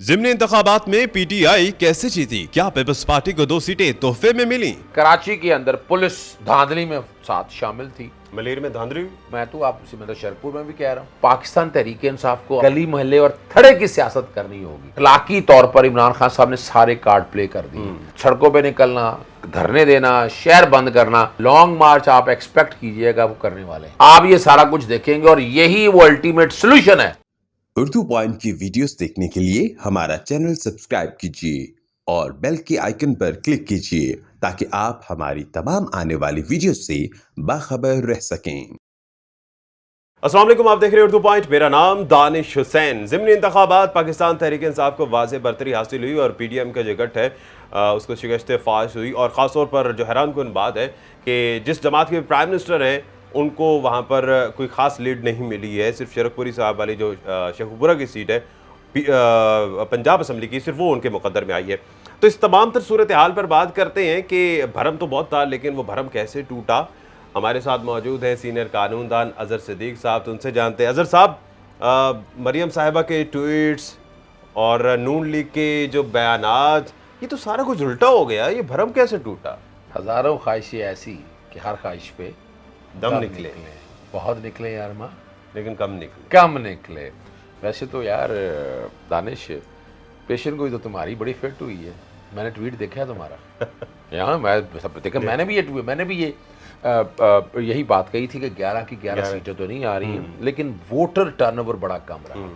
ज़िमनी इंतखाबात में पीटीआई कैसे जीती? क्या पीपल्स पार्टी को 2 सीटें तोहफे में मिली? कराची के अंदर पुलिस धांधली में साथ शामिल थी। मलेर में धांधली? मैं तो आपसे मतलब शरकपुर में भी कह रहा हूँ, पाकिस्तान तहरीक इंसाफ को गली मोहल्ले और थड़े की सियासत करनी होगी। इखलाकी तौर पर इमरान खान साहब ने सारे कार्ड प्ले कर दिए। सड़कों पे निकलना, धरने देना, शहर बंद करना, लॉन्ग मार्च आप एक्सपेक्ट कीजिएगा वो करने वाले हैं। आप ये सारा कुछ देखेंगे और यही वो अल्टीमेट सोल्यूशन है। उर्दू पॉइंट की वीडियोस देखने के लिए हमारा चैनल सब्सक्राइब कीजिए और बेल के आइकन पर क्लिक कीजिए ताकि आप हमारी तमाम आने वाली वीडियोस से बाखबर रह सकें। अस्सलाम वालेकुम, आप देख रहे हैं उर्दू पॉइंट। मेरा नाम दानिश हुसैन। ज़िमनी इंतखाबात पाकिस्तान तहरीक इंसाफ को वाज़ेह बरतरी हासिल हुई और पीडीएम का जो गठ है उसको शिकस्त फाश हुई। और ख़ास तौर पर जो हैरानकुन बात है कि जिस जमात के प्राइम मिनिस्टर हैं उनको वहाँ पर कोई ख़ास लीड नहीं मिली है। सिर्फ शरकपुरी साहब वाली जो शेखुपुरा की सीट है पंजाब असम्बली की, सिर्फ वो उनके मुकद्दर में आई है। तो इस तमाम तर सूरत हाल पर बात करते हैं कि भरम तो बहुत था, लेकिन वो भरम कैसे टूटा। हमारे साथ मौजूद है सीनियर कानूनदान अज़हर सिद्दीक साहब, तो उनसे जानते हैं। अज़हर साहब, मरियम साहिबा के ट्वीट्स और नून लीग के जो बयानात, ये तो सारा कुछ उल्टा हो गया। ये भरम कैसे टूटा? हज़ारों ख्वाहिशें ऐसी कि हर ख्वाहिश पे दम निकले। बहुत निकले यार माँ, लेकिन कम निकले। कम निकले। वैसे तो यार दानिश, पेशेंट को तो तुम्हारी बड़ी फिट हुई है। मैंने ट्वीट देखा है तुम्हारा। यहाँ मैं सब देखा, मैंने भी ये यही बात कही थी कि 11 की 11 सीटें तो नहीं आ रही हैं, लेकिन वोटर टर्नओवर बड़ा कम रहा।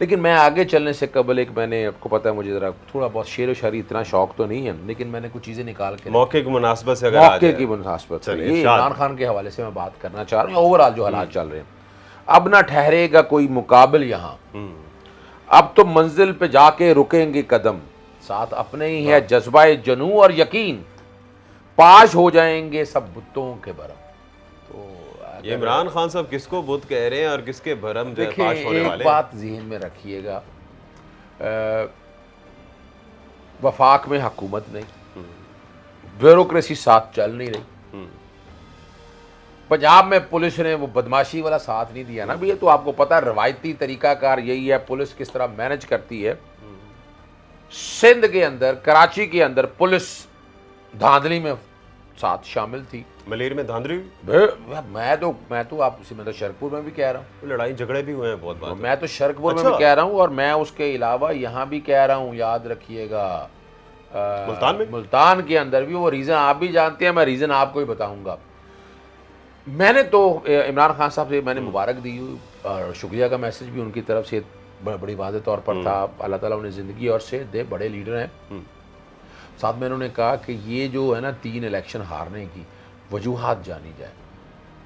लेकिन मैं आगे चलने से कबल एक, मैंने आपको पता है मुझे ज़रा थोड़ा बहुत शेर व शायरी इतना शौक तो नहीं है, लेकिन मैंने कुछ चीज़ें निकाल के मौके की मुनासबत से, अगर मौके की मुनासबत से ये इमरान खान के हवाले से मैं बात करना चाह रहा हूँ। ओवरऑल जो हालात चल रहे हैं, अब ना ठहरेगा कोई मुकाबिल यहाँ। अब तो मंजिल पे जाके रुकेंगे कदम, साथ अपने ही है जज्बाए जनू और यकीन, पाश हो जाएंगे सब बुतों के भरम। तो ये इमरान खान साहब किसको बुत कह रहे हैं और किसके भरम जो देखिए, पाश होने वाले एक बात ज़हन में रखिएगा, वफाक में हुकूमत नहीं, ब्यूरोक्रेसी साथ चल नहीं रही। पंजाब में पुलिस ने वो बदमाशी वाला साथ नहीं दिया ना भैया। तो आपको पता है रवायती तरीकाकार यही है, पुलिस किस तरह मैनेज करती है। सिंध के अंदर, कराची के अंदर पुलिस धांधली में साथ शामिल थी। मलेर में धांधली? मैं तो आपसे मतलब शरकपुर में भी कह रहा हूँ, लड़ाई झगड़े भी हुए हैं बहुत बार। मैं तो शरकपुर में भी कह रहा हूँ और मैं उसके अलावा यहाँ भी कह रहा हूँ। याद रखिएगा, मुल्तान के अंदर भी वो रीज़न आप भी जानते हैं, मैं रीज़न आपको ही बताऊँगा। मैंने तो इमरान खान साहब से मैंने मुबारक दी और शुक्रिया का मैसेज भी उनकी तरफ से बड़ी वाज़ेह तौर पर था। अल्लाह ताला उन्हें ज़िंदगी और सेहत दे, बड़े लीडर हैं। साथ में उन्होंने कहा कि ये जो है ना 3 इलेक्शन हारने की वजूहात जानी जाए।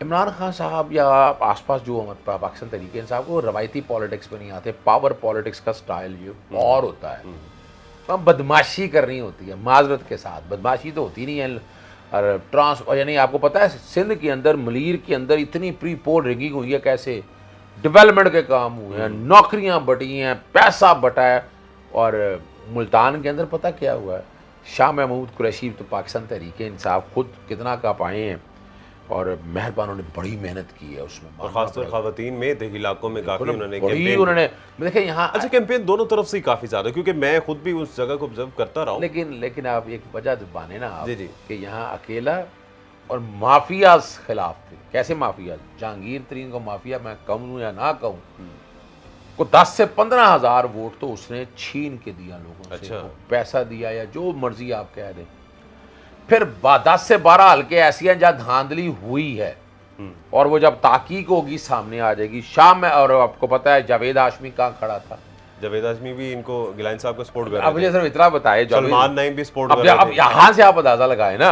इमरान खान साहब या आसपास जो पाकिस्तान तहरीक इंसाफ को रवायती पॉलिटिक्स पे नहीं आते। पावर पॉलिटिक्स का स्टाइल ये और होता है, तो बदमाशी करनी होती है। माजरत के साथ बदमाशी तो होती नहीं है। और यानी आपको पता है सिंध के अंदर, मलीर के अंदर इतनी प्री पोल रिगिंग हुई है, कैसे डेवलपमेंट के काम हुए हैं, नौकरियां बटी हैं, पैसा बटा है। और मुल्तान के अंदर पता क्या हुआ है, शाह महमूद कुरैशी तो पाकिस्तान तहरीक इंसाफ खुद कितना का पाए हैं और मेहरबानों ने बड़ी मेहनत की है उसमें, और खासतौर ख़वातीन में देही इलाकों में काफ़ी उन्होंने देखिए यहाँ अच्छा कैंपेन दोनों तरफ से ही काफ़ी ज़्यादा, क्योंकि मैं खुद भी उस जगह को ऑब्जर्व करता रहा हूँ। लेकिन आप एक वजह माने ना आप जी कि यहाँ अकेला और माफियाज खिलाफ थे। कैसे माफिया? जहांगीर तरीन को माफिया मैं कहूँ या ना कहूँ, को 10 से 15 हज़ार वोट तो उसने छीन के दिया लोगों से। पैसा दिया या जो मर्जी आप कह दें। फिर 10 से 12 हल्के ऐसी हैं जहाँ धांधली हुई है और वो जब ताकीक होगी सामने आ जाएगी। शाम में, और आपको पता है जावेद हाशमी कहाँ खड़ा था? जावेद हाशमी भी इनको गिलानी साहब को सपोर्ट कर रहे थे। अब मुझे सिर्फ इतना बताए, सलमान नईम भी सपोर्ट कर रहे थे। अब यहाँ से आप अंदाजा लगाए ना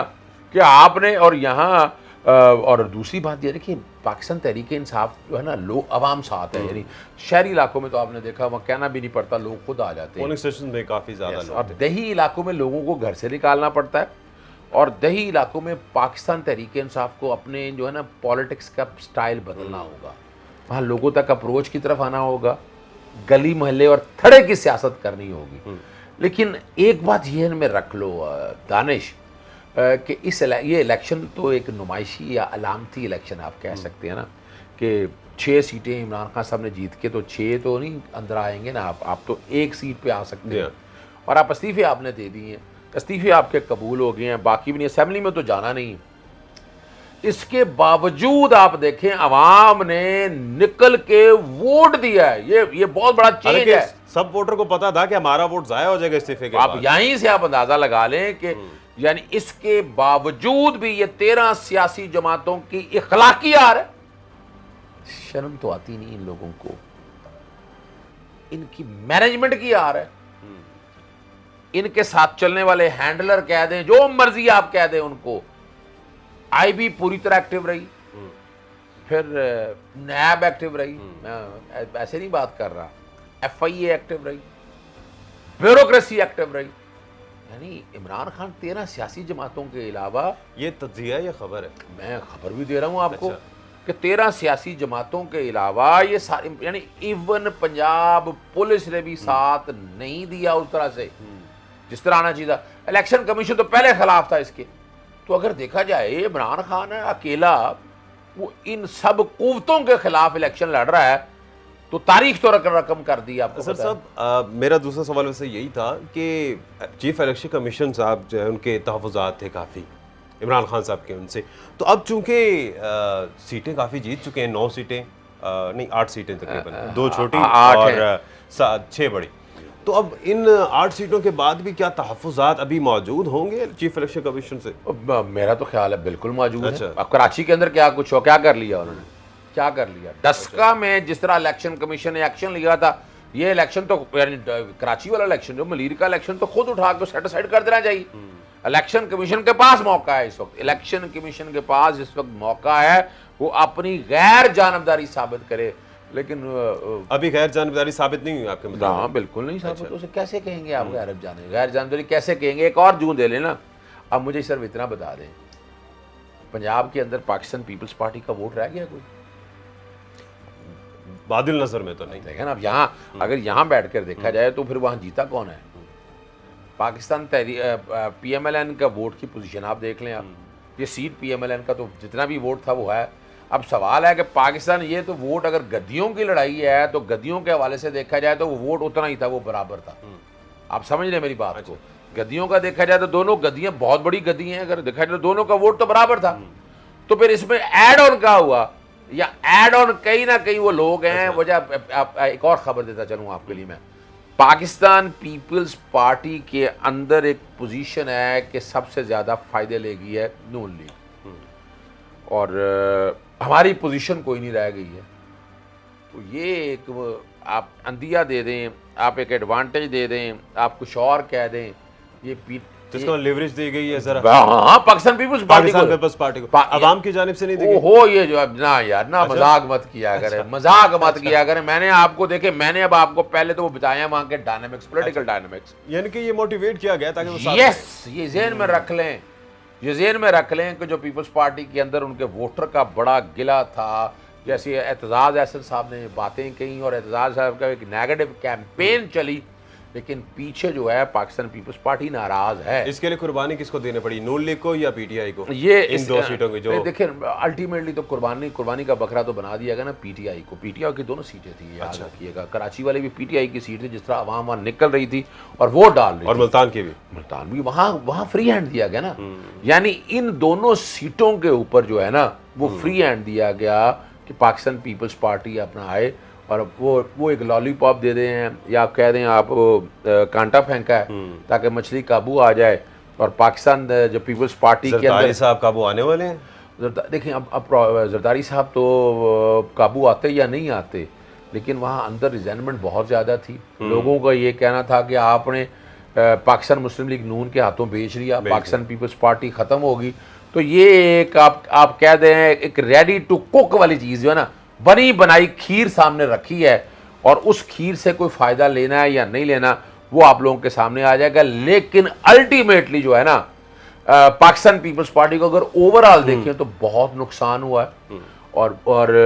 कि आपने, और यहाँ और दूसरी बात ये देखिए, पाकिस्तान तहरीक इंसाफ जो है ना, लोग अवाम साथ है। यानी शहरी इलाकों में तो आपने देखा, वहाँ कहना भी नहीं पड़ता, लोग खुद आ जाते हैं। पोलिंग स्टेशन में काफ़ी ज़्यादा लोग। और दही इलाकों में लोगों को घर से निकालना पड़ता है और दही इलाकों में पाकिस्तान तहरीक इंसाफ को अपने जो है ना पॉलिटिक्स का स्टाइल बदलना होगा। वहाँ लोगों तक अप्रोच की तरफ आना होगा, गली मोहल्ले और थड़े की सियासत करनी होगी। लेकिन एक बात ये में रख लो दानिश, कि ये इलेक्शन तो एक नुमाइशी या अलामती इलेक्शन आप कह सकते हैं ना, कि 6 सीटें इमरान खान साहब ने जीत के, तो 6 तो नहीं अंदर आएंगे ना, आप तो 1 सीट पे आ सकते हैं। और आप इस्तीफे आपने दे दिए हैं, इस्तीफे आपके कबूल हो गए हैं, बाकी भी नहीं, असेंबली में तो जाना नहीं। इसके बावजूद आप देखें अवाम ने निकल के वोट दिया है। ये बहुत बड़ा चेंज है। सब वोटर को पता था कि हमारा वोट जाया हो जाएगा इस्तीफे के आप बाद। यहीं से आप अंदाजा लगा लें कि यानी इसके बावजूद भी ये 13 सियासी जमातों की इखलाकी हार है। शर्म तो आती नहीं इन लोगों को, इनकी मैनेजमेंट की हार है। इनके साथ चलने वाले हैंडलर कह दें, जो मर्जी आप कह दें उनको। आईबी पूरी तरह एक्टिव रही, फिर नैब एक्टिव रही, मैं ऐसे नहीं बात कर रहा, FIA एक्टिव रही, ब्यूरोक्रेसी एक्टिव रही। यानी इमरान खान 13 सियासी जमातों के अलावा, ये तज्जिया या खबर है? मैं खबर भी दे रहा हूं आपको, अच्छा। कि 13 सियासी जमातों के अलावा ये सारे, यानी इवन पंजाब पुलिस ने भी साथ नहीं दिया उस तरह से जिस तरह आना चाहिए था। इलेक्शन कमीशन तो पहले खिलाफ था इसके। तो अगर देखा जाए इमरान खान है अकेला, वो इन सब कुव्वतों के खिलाफ इलेक्शन लड़ रहा है, तो तारीख तो रकम कर दी आपको। सर साहब, मेरा दूसरा सवाल वैसे यही था कि चीफ इलेक्शन कमीशन साहब जो है उनके तहफ़्फ़ुज़ात थे काफ़ी इमरान खान साहब के उनसे, तो अब चूंकि सीटें काफ़ी जीत चुके हैं, 9 सीटें नहीं 8 सीटें तकरीबन, 2 छोटी और 6 बड़ी, तो अब इन 8 सीटों के बाद भी क्या तहफ़्फ़ुज़ात अभी मौजूद होंगे चीफ इलेक्शन कमीशन से? मेरा तो ख्याल है बिल्कुल मौजूद अच्छा। है। अब कराची के अंदर क्या कुछ हो, क्या कर लिया उन्होंने, क्या कर लिया? डस्का में जिस तरह इलेक्शन कमीशन ने एक्शन लिया था, ये इलेक्शन तो यानी कराची वाला इलेक्शन, जो मलीर का इलेक्शन, तो खुद उठा के सेट साइड कर देना चाहिए। इलेक्शन कमीशन के पास मौका है इस वक्त, इलेक्शन कमीशन के पास इस वक्त मौका है वो अपनी गैर जानबदारी साबित करे। लेकिन अभी गैर जानबदारी साबित नहीं हुई आपके मतलब? हाँ बिल्कुल नहीं साबित। उसे कैसे कहेंगे आप गैर जानबदारी कैसे कहेंगे? एक और जूं दे लेना। अब मुझे सिर्फ इतना बता दें, पंजाब के अंदर पाकिस्तान पीपल्स पार्टी का वोट रह गया कोई? बादल नजर में तो नहीं। देखें ना, अब यहाँ अगर यहाँ बैठ कर देखा जाए तो फिर वहाँ जीता कौन है? पाकिस्तान PMLN का वोट की पोजीशन आप देख लें। आप ये सीट PMLN का तो जितना भी वोट था वो है। अब सवाल है कि पाकिस्तान, ये तो वोट अगर गद्दियों की लड़ाई है तो गद्दियों के हवाले से देखा जाए तो वो वोट उतना ही था, वो बराबर था। आप समझ रहे मेरी बात को? गद्दियों का देखा जाए तो दोनों गद्दियाँ बहुत बड़ी गद्दी हैं, अगर देखा जाए तो दोनों का वोट तो बराबर था। तो फिर इसमें एड ऑन क्या हुआ? या एड ऑन कहीं ना कहीं वो लोग हैं। वजह एक और खबर देता चलूँ आपके लिए मैं, पाकिस्तान पीपल्स पार्टी के अंदर एक पोजीशन है कि सबसे ज़्यादा फायदे लेगी है नून लीग, और हमारी पोजीशन कोई नहीं रह गई है। तो ये एक आप अंदिया दे दें, आप एक एडवांटेज दे दें, आप कुछ और कह दें, ये जिसको लेवरेज दी गई है जरा। हाँ, पाकिस्तान पीपल्स पार्टी को अवाम की जानिब से नहीं दी गई। हो ये जो ना यार ना, मजाक मत किया करें, मजाक मत किया करें। मैंने आपको देखे, मैंने अब आपको पहले तो वो बताया वहां के डायनामिक्स, पॉलिटिकल डायनामिक्स, यानी कि ये मोटिवेट किया गया ताकि वो साथ यस, ये ज़हन में रख लें, ये ज़हन में रख लें कि जो पीपल्स पार्टी के अंदर उनके वोटर का बड़ा गिला था। जैसे एतजाज़ अहसन साहब ने बातें कही और एतजाज़ साहब का एक नेगेटिव कैंपेन चली, लेकिन पीछे जो है पाकिस्तान पीपल्स पार्टी नाराज है। इसके लिए कुर्बानी किसको देनी पड़ी, नून लीग को या PTI को? ये इन 2 सीटों की जो देखिए अल्टीमेटली तो कुर्बानी का बकरा तो बना दिया गया ना PTI को। PTI की दोनों सीटें थी, याद रखिएगा। कराची वाले भी PTI की सीट थी, जिस तरह आवाम वहाँ निकल रही थी और वोट डाल रही और थी। मुल्तान भी वहाँ फ्री हैंड दिया गया ना। यानी इन दोनों सीटों के ऊपर जो है ना वो फ्री हैंड दिया गया कि पाकिस्तान पीपल्स पार्टी अपना आए और वो एक लॉलीपॉप दे दें या आप कह दें आप कांटा फेंका है ताकि मछली काबू आ जाए। और पाकिस्तान जो पीपल्स पार्टी के अंदर साहब काबू आने वाले हैं। देखें अब जरदारी साहब तो काबू आते या नहीं आते, लेकिन वहाँ अंदर रिजेंटमेंट बहुत ज़्यादा थी। लोगों का ये कहना था कि आपने पाकिस्तान मुस्लिम लीग नून के हाथों बेच लिया, पाकिस्तान पीपल्स पार्टी ख़त्म होगी। तो ये एक आप कह दें एक रेडी टू कुक वाली चीज़ जो है ना, बनी बनाई खीर सामने रखी है, और उस खीर से कोई फ़ायदा लेना है या नहीं लेना वो आप लोगों के सामने आ जाएगा। लेकिन अल्टीमेटली जो है ना, पाकिस्तान पीपल्स पार्टी को अगर ओवरऑल देखें तो बहुत नुकसान हुआ है। और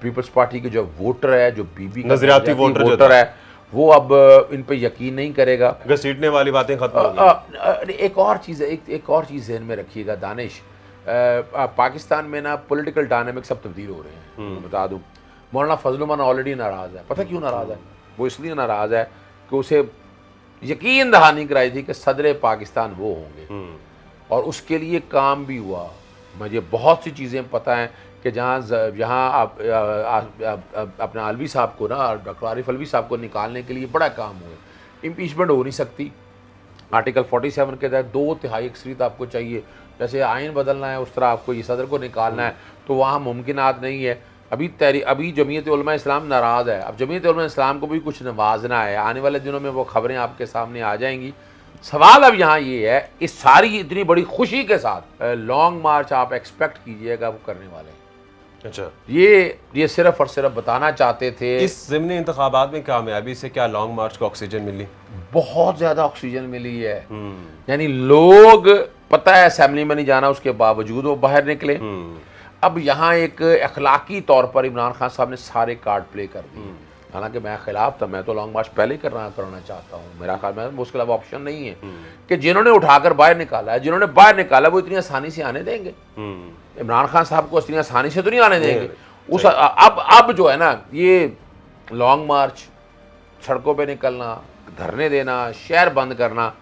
पीपल्स पार्टी के जो वोटर है, जो बीबी नजरियाती वोटर है, वो अब इन पे यकीन नहीं करेगा। घसीटने वाली बातें खत्म हो गई। एक और चीज़ है, एक और चीज़ ज़हन में रखिएगा दानिश, पाकिस्तान में ना पॉलिटिकल डायनामिक्स अब तब्दील हो रहे हैं। बता दूं, मौलाना फजलुमान ऑलरेडी नाराज़ है। पता क्यों नाराज़ है? वो इसलिए नाराज़ है कि उसे यकीन दहानी कराई थी कि सदर पाकिस्तान वो होंगे, और उसके लिए काम भी हुआ। मुझे बहुत सी चीज़ें पता हैं कि जहाँ आप अपने अलवी साहब को ना, डॉक्टर आरिफ अलवी साहब को निकालने के लिए बड़ा काम हुआ। इम्पीचमेंट हो नहीं सकती, आर्टिकल 47 के तहत 2/3 अक्सरियत आपको चाहिए। जैसे आइन बदलना है उस तरह आपको ये सदर को निकालना है, तो वहाँ मुमकिनात नहीं है। अभी जमीयत उलमा इस्लाम नाराज़ है। अब जमीयत उलमा इस्लाम को भी कुछ नवाजना है, आने वाले दिनों में वो खबरें आपके सामने आ जाएंगी। सवाल अब यहाँ ये है, इस सारी इतनी बड़ी खुशी के साथ लॉन्ग मार्च आप एक्सपेक्ट कीजिएगा वो करने वाले हैं। अच्छा, ये सिर्फ और सिर्फ बताना चाहते थे। इस ज़िमनी इंतखाबात में कामयाबी से क्या लॉन्ग मार्च को ऑक्सीजन मिली? बहुत ज़्यादा ऑक्सीजन मिली है। यानी लोग, पता है असेंबली में नहीं जाना, उसके बावजूद वो बाहर निकले। अब यहाँ एक अखलाकी तौर पर इमरान खान साहब ने सारे कार्ड प्ले कर दिए। हालांकि मैं खिलाफ था, मैं तो लॉन्ग मार्च पहले ही कराना चाहता हूँ। मेरा ख्याल में उसके अलावा ऑप्शन नहीं है कि जिन्होंने उठाकर बाहर निकाला है, जिन्होंने बाहर निकाला वो इतनी आसानी से आने देंगे? इमरान खान साहब को इतनी आसानी से तो नहीं आने देंगे। उस अब जो है ना, ये लॉन्ग मार्च, सड़कों पे निकलना, धरने देना, शहर बंद करना,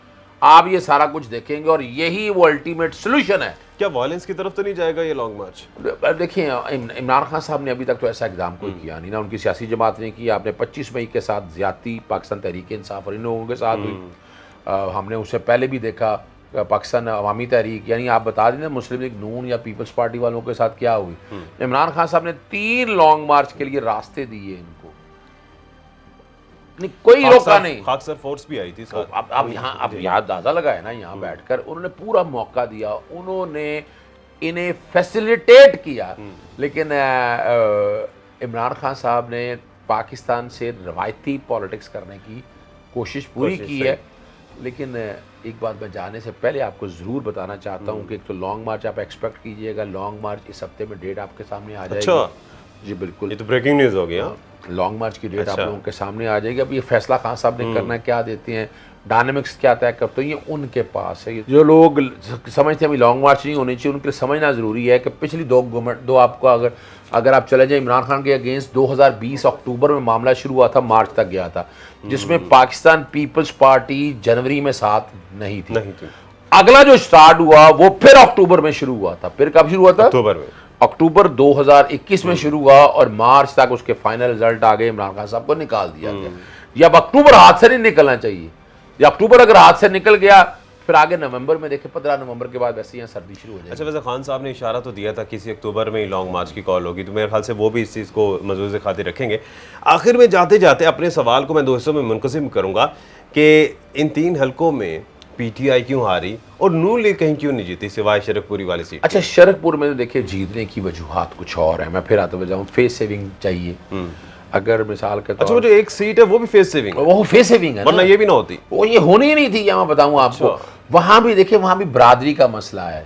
आप ये सारा कुछ देखेंगे और यही वो अल्टीमेट सोल्यूशन है। क्या वायलेंस की तरफ तो नहीं जाएगा ये लॉन्ग मार्च? देखिए, इमरान खान साहब ने अभी तक तो ऐसा इकदाम कोई किया नहीं ना, उनकी सियासी जमात ने की। आपने 25 मई के साथ ज्यादती पाकिस्तान तहरीक इंसाफ और इन लोगों के साथ हुई। हमने उससे पहले भी देखा पाकिस्तान अवामी तहरीक, यानी आप बता दें ना मुस्लिम लीग नून या पीपल्स पार्टी वालों के साथ क्या हुई। इमरान खान साहब ने 3 लॉन्ग मार्च के लिए रास्ते दिए इनको, नहीं कोई रोका नहीं। खाकसर फोर्स भी आई थी साथ। अब यहाँ अंदाजा लगाए ना, यहाँ बैठकर उन्होंने पूरा मौका दिया, उन्होंने इन्हें फैसिलिटेट किया। लेकिन इमरान खान साहब ने पाकिस्तान से रवायती पॉलिटिक्स करने की कोशिश पूरी की है। लेकिन एक बात मैं जाने से पहले आपको ज़रूर बताना चाहता हूँ कि एक तो लॉन्ग मार्च आप एक्सपेक्ट कीजिएगा। लॉन्ग मार्च इस हफ्ते में डेट आपके सामने आ जाएगी। अच्छा, जी बिल्कुल, ये तो ब्रेकिंग न्यूज़ हो गया। लॉन्ग मार्च की डेट आप लोगों के सामने आ जाएगी। अब ये फैसला खान साहब ने करना है, क्या देते हैं, डायनेमिक्स क्या तय करते हैं, ये उनके पास है। जो लोग समझते हैं अभी लॉन्ग मार्च नहीं होनी चाहिए, उनके लिए समझना ज़रूरी है कि पिछली दो आपको अगर आप चले जाए इमरान खान के अगेंस्ट 2020 अक्टूबर में मामला शुरू हुआ था, मार्च तक गया था, जिसमें पाकिस्तान पीपल्स पार्टी जनवरी में साथ नहीं थी। अगला जो स्टार्ट हुआ वो फिर अक्टूबर में शुरू हुआ था। फिर कब शुरू हुआ था? अक्टूबर में। अक्टूबर 2021 में शुरू हुआ और मार्च तक उसके फाइनल रिजल्ट आ गए, इमरान खान साहब को निकाल दिया गया। या अब अक्टूबर हाथ से नहीं निकलना चाहिए, या अक्टूबर अगर हाथ से निकल गया फिर आगे नवंबर में देखें, 15 नवंबर के बाद वैसे यहाँ सर्दी शुरू हो जाएगी। अच्छा, वैसे खान साहब ने इशारा तो दिया था किसी अक्टूबर में ही लॉन्ग मार्च की कॉल होगी, तो मेरे ख्याल से वो भी इस चीज़ को मजूज़ खातिर रखेंगे। आखिर में जाते जाते अपने सवाल को मैं 2 हिस्सों में मुनक़सिम करूँगा कि इन 3 हलकों में पीटीआई क्यों हारी और नून लीग कहीं क्यों नहीं जीती सिवाय शरकपुरी वाली सीट? अच्छा, शरकपुर में तो देखिए जीतने की वजूहात कुछ और है। मैं फिर आते हुए जाऊँ, फेस सेविंग चाहिए। अगर मिसाल के अच्छा, वो जो एक सीट है वो भी फेस सेविंग है? वो फेस सेविंग है, वरना ये भी ना होती, वो ये होनी ही नहीं थी। या मैं बताऊँ आपको, वहाँ भी देखिए, वहाँ भी बरादरी का मसला है।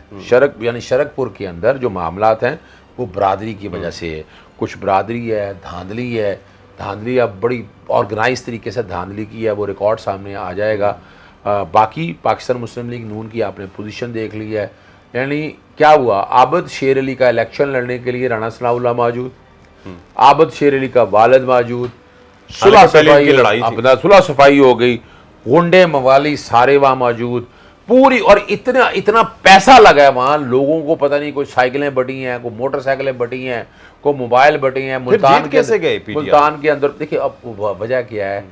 यानी शरकपुर के अंदर जो मामलात हैं वो बरादरी की वजह से है। कुछ बरादरी है, धांधली है। धांधली अब बड़ी ऑर्गेनाइज तरीके से धांधली की है, वो रिकॉर्ड सामने आ जाएगा। बाकी पाकिस्तान मुस्लिम लीग नून की आपने पोजीशन देख ली है। यानी क्या हुआ, आबद शेर अली का इलेक्शन लड़ने के लिए राणा सनाउल्लाह मौजूद, आबद शेर अली का वालिद मौजूद, सुलह सफाई हो गई, गुंडे मवाली सारे वहाँ मौजूद, पूरी, और इतना पैसा लगा है वहाँ, लोगों को पता नहीं, कोई साइकिलें बटी हैं, कोई मोटरसाइकिलें बटी हैं, कोई मोबाइल बटी हैं। मुल्तान के अंदर देखिए अब वजह क्या है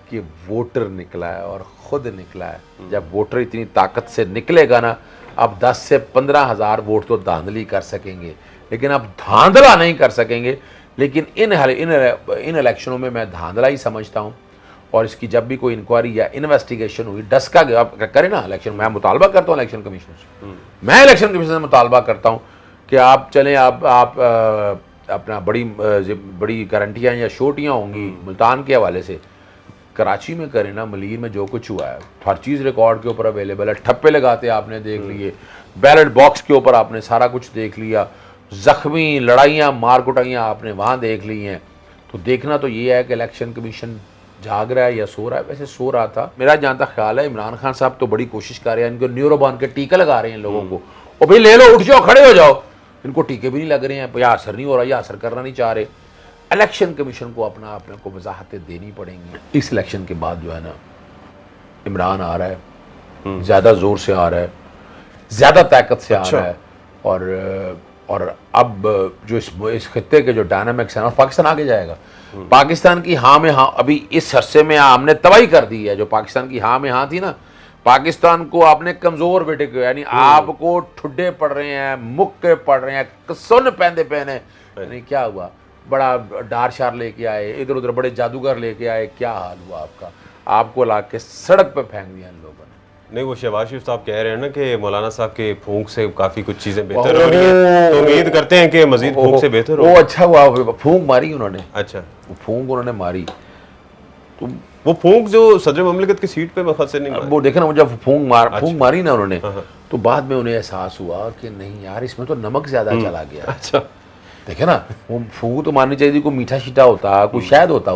कि वोटर निकला है और खुद निकला है। जब वोटर इतनी ताकत से निकलेगा ना, अब 10 से 15 हज़ार वोट तो धांधली कर सकेंगे, लेकिन अब धांधला नहीं कर सकेंगे। लेकिन इन इलेक्शनों में मैं धांधला ही समझता हूँ। और इसकी जब भी कोई इंक्वायरी या इन्वेस्टिगेशन हुई, डस्का करें ना इलेक्शन, मैं मुतालबा करता हूँ इलेक्शन कमीशन से, मैं इलेक्शन कमीशन से मुतालबा करता हूँ कि आप चलें, आप अपना बड़ी गारंटियाँ या शोटियाँ होंगी मुल्तान के हवाले से, कराची में करें ना, मलीर में जो कुछ हुआ है हर चीज़ रिकॉर्ड के ऊपर अवेलेबल है। ठप्पे लगाते आपने देख लिए, बैलेट बॉक्स के ऊपर आपने सारा कुछ देख लिया, जख्मी लड़ाइयाँ मार कुटाइयाँ आपने वहाँ देख ली हैं। तो देखना तो ये है कि इलेक्शन कमीशन जाग रहा है या सो रहा है। वैसे सो रहा था, मेरा जहाँ तक ख्याल है इमरान खान साहब तो बड़ी कोशिश कर रहे हैं, इनको न्यूरोबान के टीके लगा रहे हैं लोगों को, और भाई ले लो, उठ जाओ, खड़े हो जाओ। इनको टीके भी नहीं लग रहे हैं, या असर नहीं हो रहा, या असर करना नहीं चाह रहे। इलेक्शन कमीशन को अपने को वजाहतें देनी पड़ेंगी। इस इलेक्शन के बाद जो है ना, इमरान आ रहा है, ज़्यादा ज़ोर से आ रहा है, ज़्यादा ताकत से आ रहा है, और अब जो इस खत्ते के जो डायनामिक्स हैं, और पाकिस्तान आगे जाएगा। पाकिस्तान की हाँ में हाँ, अभी इस अरसे में हमने तबाही कर दी है। जो पाकिस्तान की हाँ में हाँ थी ना, पाकिस्तान को आपने कमज़ोर बेटे को, यानी आपको ठुड्डे पड़ रहे हैं, मुक्के पड़ रहे हैं, सुन पहने यानी क्या हुआ, बड़ा डार शार लेके आए, इधर उधर बड़े जादूगर लेके आए, क्या हाल हुआ आपका, आपको ला के सड़क पे फेंक दिया इन लोगों ने। नहीं, वो शहबाज शरीफ साहब कह रहे हैं ना कि मौलाना साहब के फूंक से काफ़ी कुछ चीज़ें बेहतर हो रही हैं, तो उम्मीद करते हैं कि मजीद फूंक से बेहतर हो। वो अच्छा हुआ, फूंक मारी उन्होंने। अच्छा, फूंक उन्होंने मारी, तो वो फूंक जो सदर ममलिकत की सीट पे मकसद से नहीं मारी। वो देखा ना, जब फूंक मारी ना उन्होंने, तो बाद में उन्हें एहसास हुआ कि नहीं यार, इसमें तो नमक ज़्यादा चला गया। अच्छा, देखे ना, वो फूंक तो मारनी चाहिए थी, कोई मीठा शीठा होता, कोई शहद होता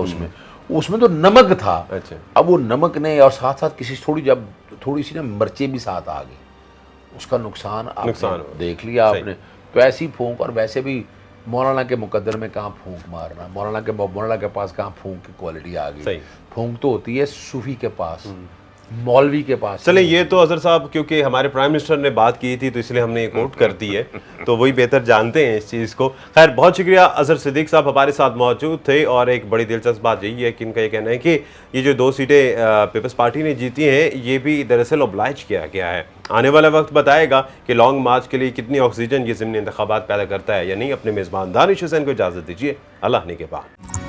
उसमें तो नमक था। अच्छा, अब वो नमक ने, और साथ साथ थोड़ी सी ना मिर्चें भी साथ आ गई, उसका नुकसान देख लिया आपने। तो ऐसी फूंक, और वैसे भी मौलाना के मुकद्दर में कहाँ फूंक मारना, मौलाना के पास कहाँ फूंक की क्वालिटी आ गई। फूंक तो होती है सूफी के पास, मौलवी के पास। चले, ये तो अजहर साहब क्योंकि हमारे प्राइम मिनिस्टर ने बात की थी तो इसलिए हमने ये कोट कर दी है, तो वही बेहतर जानते हैं इस चीज़ को। खैर, बहुत शुक्रिया, अजहर सिद्दीक साहब हमारे साथ मौजूद थे। और एक बड़ी दिलचस्प बात यही है कि इनका ये कहना है कि ये जो 2 सीटें पीपल्स पार्टी ने जीती हैं, ये भी दरअसल ओब्लाइज किया गया है। आने वाला वक्त बताएगा कि लॉन्ग मार्च के लिए कितनी ऑक्सीजन ये ज़िमनी इंतखाबात पैदा करता है या नहीं। अपने मेज़बान दानिश हुसैन को इजाज़त दीजिए, अल्लाह ने के बाद।